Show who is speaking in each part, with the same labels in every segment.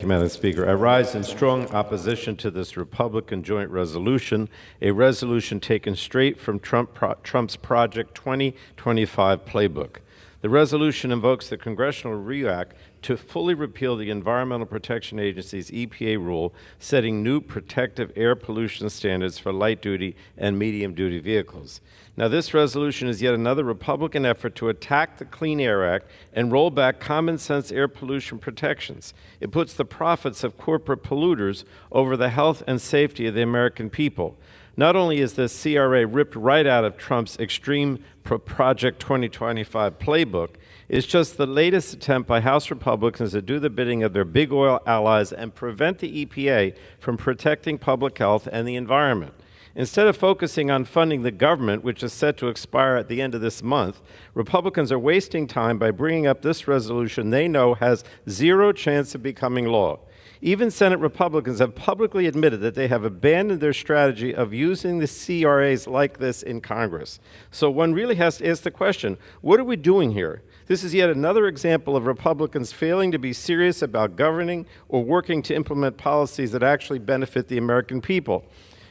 Speaker 1: Madam Speaker. I rise in strong opposition to this Republican joint resolution, a resolution taken straight from Trump's Project 2025 playbook. The resolution invokes the Congressional Review Act to fully repeal the Environmental Protection Agency's EPA rule setting new protective air pollution standards for light-duty and medium-duty vehicles. Now, this resolution is yet another Republican effort to attack the Clean Air Act and roll back common-sense air pollution protections. It puts the profits of corporate polluters over the health and safety of the American people. Not only is this CRA ripped right out of Trump's extreme Project 2025 playbook, it's just the latest attempt by House Republicans to do the bidding of their big oil allies and prevent the EPA from protecting public health and the environment. Instead of focusing on funding the government, which is set to expire at the end of this month, Republicans are wasting time by bringing up this resolution they know has zero chance of becoming law. Even Senate Republicans have publicly admitted that they have abandoned their strategy of using the CRAs like this in Congress. So one really has to ask the question, what are we doing here? This is yet another example of Republicans failing to be serious about governing or working to implement policies that actually benefit the American people.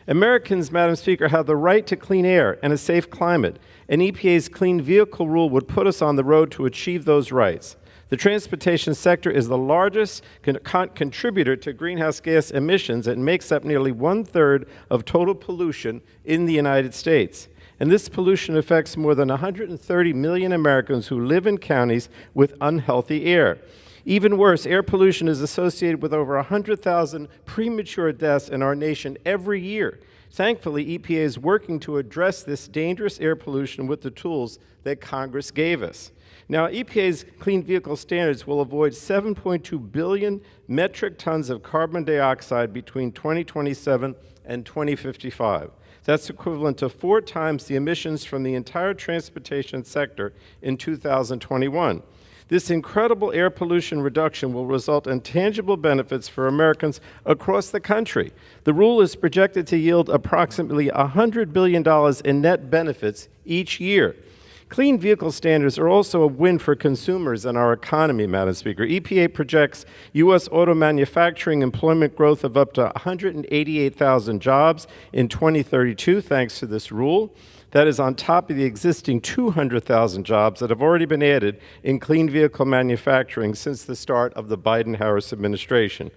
Speaker 1: Americans, Madam Speaker, have the right to clean air and a safe climate, and EPA's clean vehicle rule would put us on the road to achieve those rights. The transportation sector is the largest contributor to greenhouse gas emissions and makes up nearly 1/3 of total pollution in the United States. And this pollution affects more than 130 million Americans who live in counties with unhealthy air. Even worse, air pollution is associated with over 100,000 premature deaths in our nation every year. Thankfully, EPA is working to address this dangerous air pollution with the tools that Congress gave us. Now, EPA's clean vehicle standards will avoid 7.2 billion metric tons of carbon dioxide between 2027 and 2055. That's equivalent to 4 times the emissions from the entire transportation sector in 2021. This incredible air pollution reduction will result in tangible benefits for Americans across the country. The rule is projected to yield approximately $100 billion in net benefits each year. Clean vehicle standards are also a win for consumers and our economy, Madam Speaker. EPA projects U.S. auto manufacturing employment growth of up to 188,000 jobs in 2032, thanks to this rule. That is on top of the existing 200,000 jobs that have already been added in clean vehicle manufacturing since the start of the Biden-Harris administration.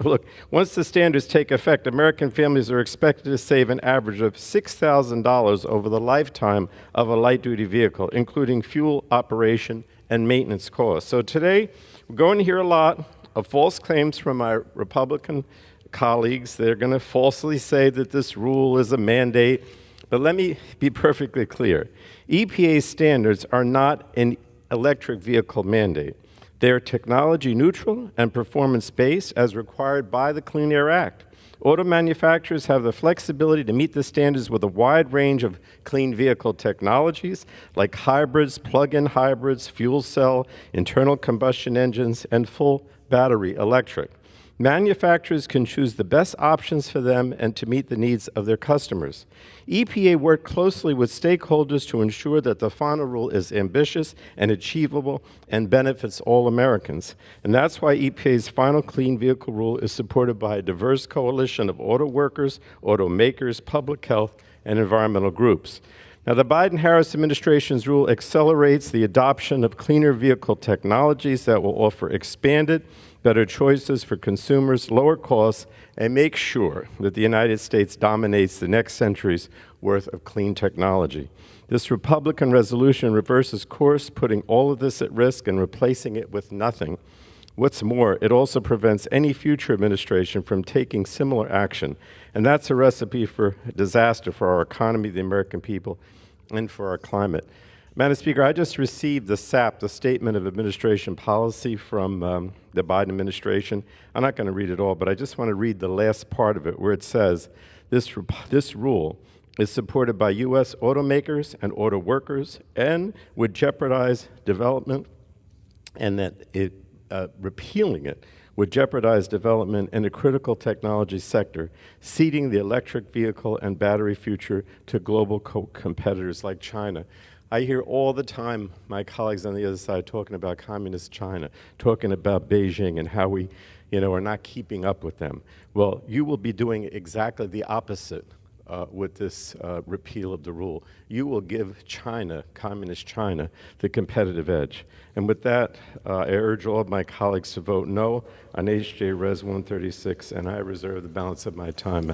Speaker 1: Look, once the standards take effect, American families are expected to save an average of $6,000 over the lifetime of a light-duty vehicle, including fuel, operation, and maintenance costs. So today, we're going to hear a lot of false claims from my Republican colleagues. They're going to falsely say that this rule is a mandate. But let me be perfectly clear. EPA standards are not an electric vehicle mandate. They are technology neutral and performance-based as required by the Clean Air Act. Auto manufacturers have the flexibility to meet the standards with a wide range of clean vehicle technologies like hybrids, plug-in hybrids, fuel cell, internal combustion engines, and full battery electric. Manufacturers can choose the best options for them and to meet the needs of their customers. EPA worked closely with stakeholders to ensure that the final rule is ambitious and achievable and benefits all Americans. And that's why EPA's final clean vehicle rule is supported by a diverse coalition of auto workers, automakers, public health, and environmental groups. Now, the Biden-Harris administration's rule accelerates the adoption of cleaner vehicle technologies that will offer expanded, better choices for consumers, lower costs, and make sure that the United States dominates the next century's worth of clean technology. This Republican resolution reverses course, putting all of this at risk and replacing it with nothing. What's more, it also prevents any future administration from taking similar action, and that's a recipe for disaster for our economy, the American people, and for our climate. Madam Speaker, I just received the SAP, the Statement of Administration Policy from the Biden administration. I'm not going to read it all, but I just want to read the last part of it where it says, this rule is supported by U.S. automakers and auto workers and would jeopardize development, and that repealing it would jeopardize development in a critical technology sector, ceding the electric vehicle and battery future to global competitors like China. I hear all the time my colleagues on the other side talking about communist China, talking about Beijing and how we, are not keeping up with them. Well, you will be doing exactly the opposite with this repeal of the rule. You will give China, communist China, the competitive edge. And with that, I urge all of my colleagues to vote no on HJ Res 136, and I reserve the balance of my time.